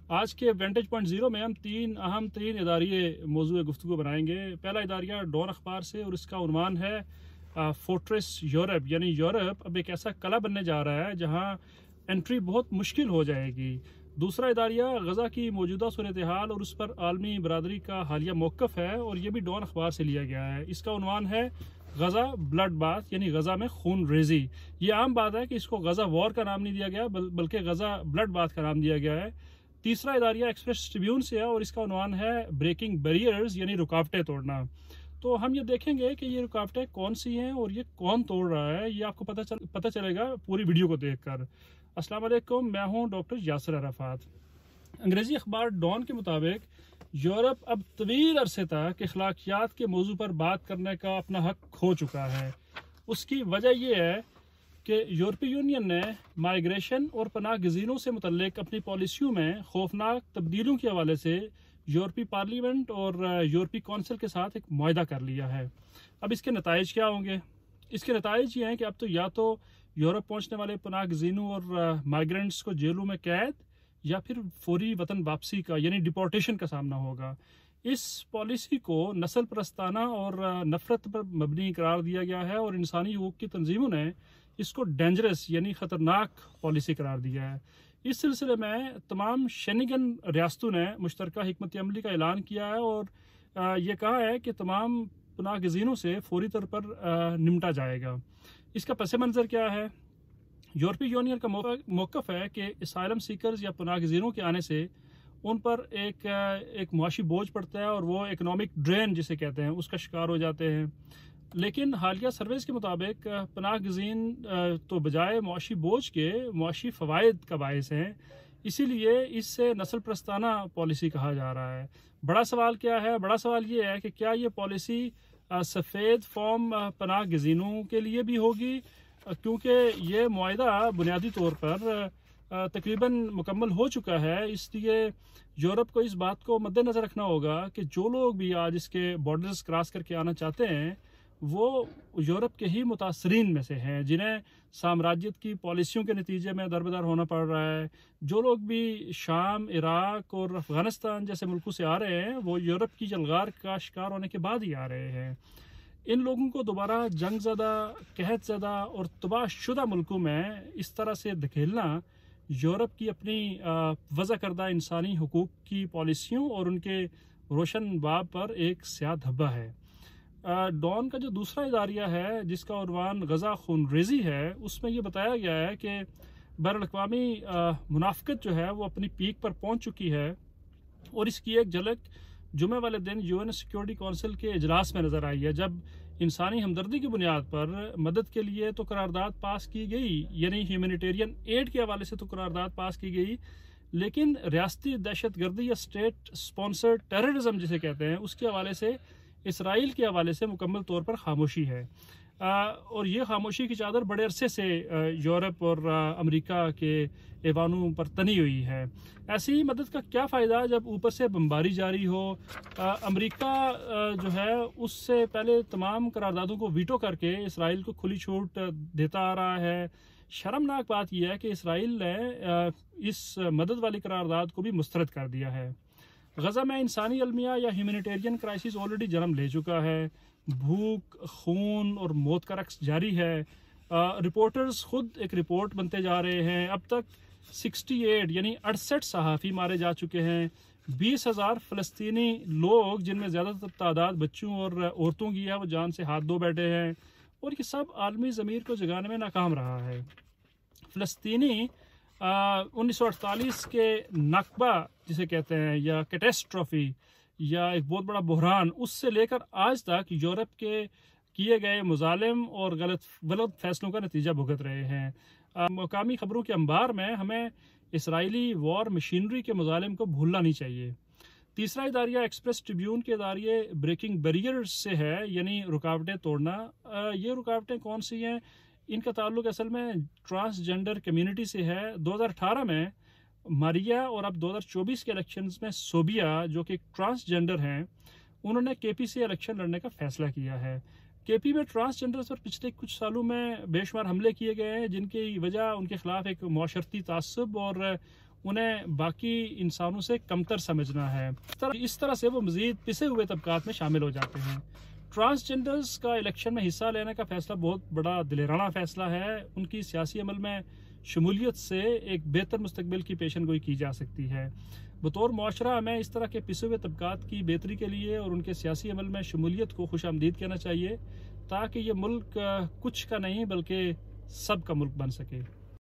आज के वेंटेज point zero में हम तीन अहम तरीन इदारिये मौजूद गुफ्तगू बनाएंगे। पहला इदारिया डॉन अखबार से और इसका उन्वान है फोर्ट्रेस यूरोप, यानी यूरोप अब एक ऐसा कला बनने जा रहा है जहां एंट्री बहुत मुश्किल हो जाएगी। दूसरा इदारिया गजा की मौजूदा सूरत हाल और उस पर आलमी बरादरी का हालिया मौक़िफ़ है और ये भी डॉन अखबार से लिया गया है। इसका उन्वान है गजा ब्लड बाथ, यानी गजा में खून रेजी। ये आम बात है कि इसको गजा वॉर का नाम नहीं दिया गया बल्कि गजा ब्लड बाथ का नाम दिया गया है। तीसरा इदारिया एक्सप्रेस ट्रिब्यून से है और इसका उन्वान है ब्रेकिंग बैरियर्स, यानी रुकावटें तोड़ना। तो हम ये देखेंगे कि ये रुकावटें कौन सी हैं और ये कौन तोड़ रहा है, ये आपको पता चलेगा पूरी वीडियो को देखकर। अस्सलाम वालेकुम, मैं हूं डॉक्टर यासिर अराफात। अंग्रेजी अखबार डॉन के मुताबिक यूरोप अब तवील अरसे तक अखलाकियात के मौजू पर बात करने का अपना हक खो चुका है। उसकी वजह यह है कि यूरोपीय यूनियन ने माइग्रेशन और पनाह गज़ीनों से मुतल्लिक अपनी पॉलिसियों में खौफनाक तब्दीलियों के हवाले से यूरोपीय पार्लियामेंट और यूरोपीय कौंसिल के साथ एक मुआहदा कर लिया है। अब इसके नताइज क्या होंगे? इसके नताइज ये हैं कि अब तो या तो यूरोप पहुंचने वाले पनाह गज़ीनों और माइग्रेंट्स को जेलों में कैद या फिर फौरी वतन वापसी का यानी डिपोर्टेशन का सामना होगा। इस पॉलिसी को नस्ल परस्ताना और नफरत पर मबनी करार दिया गया है और इंसानी हकूक़ की तंजीमों ने इसको डेंजरस यानी ख़तरनाक पॉलिसी करार दिया है। इस सिलसिले में तमाम शेनिगन रियासतों ने मुश्तरका हिकमत अमली का ऐलान किया है और ये कहा है कि तमाम पनाह गज़ीनों से फौरी तौर पर निपटा जाएगा। इसका पस मंज़र क्या है? यूरोपीय यूनियन का मौक़िफ़ है कि असाइलम सीकर्स या पनाह गज़ीनों के आने से उन पर एक मुआशी बोझ पड़ता है और वो इकनॉमिक ड्रेन जिसे कहते हैं उसका शिकार हो जाते हैं। लेकिन हालिया सर्वेस के मुताबिक पनाह गज़ीन तो बजाय मुआशी बोझ के मुआशी फ़वाइद का बायस हैं, इसीलिए इससे नस्ल परस्ताना पॉलिसी कहा जा रहा है। बड़ा सवाल क्या है? बड़ा सवाल ये है कि क्या ये पॉलिसी सफ़ेद फॉर्म पनाह गज़ीनों के लिए भी होगी, क्योंकि ये मुआहदा बुनियादी तौर पर तकरीबन मुकम्मल हो चुका है। इसलिए यूरोप को इस बात को मद्देनज़र रखना होगा कि जो लोग भी आज इसके बॉर्डर्स क्रॉस करके आना चाहते हैं वो यूरोप के ही मुतासरीन में से हैं, जिन्हें साम्राज्यत की पॉलिसियों के नतीजे में दरबदर होना पड़ रहा है। जो लोग भी शाम, इराक और अफ़गानिस्तान जैसे मुल्कों से आ रहे हैं वो यूरोप की जलगार का शिकार होने के बाद ही आ रहे हैं। इन लोगों को दोबारा जंग ज़दा, कहत ज़दा और तबाहशुदा मुल्कों में इस तरह से धकेलना यूरोप की अपनी वज़ा करदा इंसानी हकूक़ की पॉलिसियों और उनके रोशन बाब पर एक स्याह धब्बा है। डॉन का जो दूसरा इदारिया है जिसका उन्वान गजा खून रेजी है, उसमें यह बताया गया है कि बैनुल-अक़वामी मुनाफ़िक़त जो है वो अपनी पीक पर पहुंच चुकी है और इसकी एक झलक जुमे वाले दिन यूएन सिक्योरिटी काउंसिल के इजलास में नज़र आई है, जब इंसानी हमदर्दी की बुनियाद पर मदद के लिए तो करारदाद पास की गई, यानी ह्यूमैनिटेरियन एड के हवाले से तो करारदाद पास की गई, लेकिन रियासती दहशत गर्दी या स्टेट स्पॉन्सर्ड टेररिज्म जिसे कहते हैं उसके हवाले से इसराइल के हवाले से मुकम्मल तौर पर खामोशी है। और ये खामोशी की चादर बड़े अरसे से यूरोप और अमेरिका के ऐवानों पर तनी हुई है। ऐसी मदद का क्या फ़ायदा जब ऊपर से बमबारी जारी हो? अमेरिका जो है उससे पहले तमाम करारदादों को वीटो करके इसराइल को खुली छूट देता आ रहा है। शर्मनाक बात यह है कि इसराइल ने इस मदद वाली करारदाद को भी मुस्तरद कर दिया है। गजा में इंसानी अलमिया या ह्यूमैनिटेरियन क्राइसिस ऑलरेडी जन्म ले चुका है। भूख, खून और मौत का रक्स जारी है। रिपोर्टर्स खुद एक रिपोर्ट बनते जा रहे हैं। अब तक 68 यानी 68 सहाफ़ी मारे जा चुके हैं। 20,000 फ़लस्तीनी लोग, जिनमें ज़्यादातर तादाद बच्चों और औरतों की है, वो जान से हाथ धो बैठे हैं और ये सब आलमी ज़मीर को जगाने में नाकाम रहा है। फ़लस्तीनी 1948 के नकबा जिसे कहते हैं या कैटेस्ट्रॉफी या एक बहुत बड़ा बहरान, उससे लेकर आज तक यूरोप के किए गए मुजालिम और गलत फैसलों का नतीजा भुगत रहे हैं। मकामी खबरों के अंबार में हमें इसराइली वॉर मशीनरी के मुजालिम को भूलना नहीं चाहिए। तीसरा इदारिया एक्सप्रेस ट्रिब्यून के इदारिये ब्रेकिंग बैरियर्स से है, यानी रुकावटें तोड़ना। ये रुकावटें कौन सी हैं? इनका ताल्लुक असल में ट्रांसजेंडर कम्युनिटी से है। 2018 में मारिया और अब 2024 के इलेक्शंस में सोबिया, जो कि ट्रांसजेंडर हैं, उन्होंने केपी से इलेक्शन लड़ने का फैसला किया है। केपी में ट्रांसजेंडर्स पर पिछले कुछ सालों में बेशुमार हमले किए गए हैं, जिनकी वजह उनके खिलाफ एक माशरती तासुब और उन्हें बाकी इंसानों से कमतर समझना है। इस तरह से वो मज़ीद पिसे हुए तबकात में शामिल हो जाते हैं। ट्रांसजेंडर्स का इलेक्शन में हिस्सा लेने का फैसला बहुत बड़ा दिलेराना फैसला है। उनकी सियासी अमल में शमूलियत से एक बेहतर मुस्तकबिल की पेशन गोई की जा सकती है। बतौर मुआशरा हमें इस तरह के पिसे हुए तबकात की बेहतरी के लिए और उनके सियासी अमल में शमूलियत को खुशामदीद कहना चाहिए, ताकि ये मुल्क कुछ का नहीं बल्कि सब का मुल्क बन सके।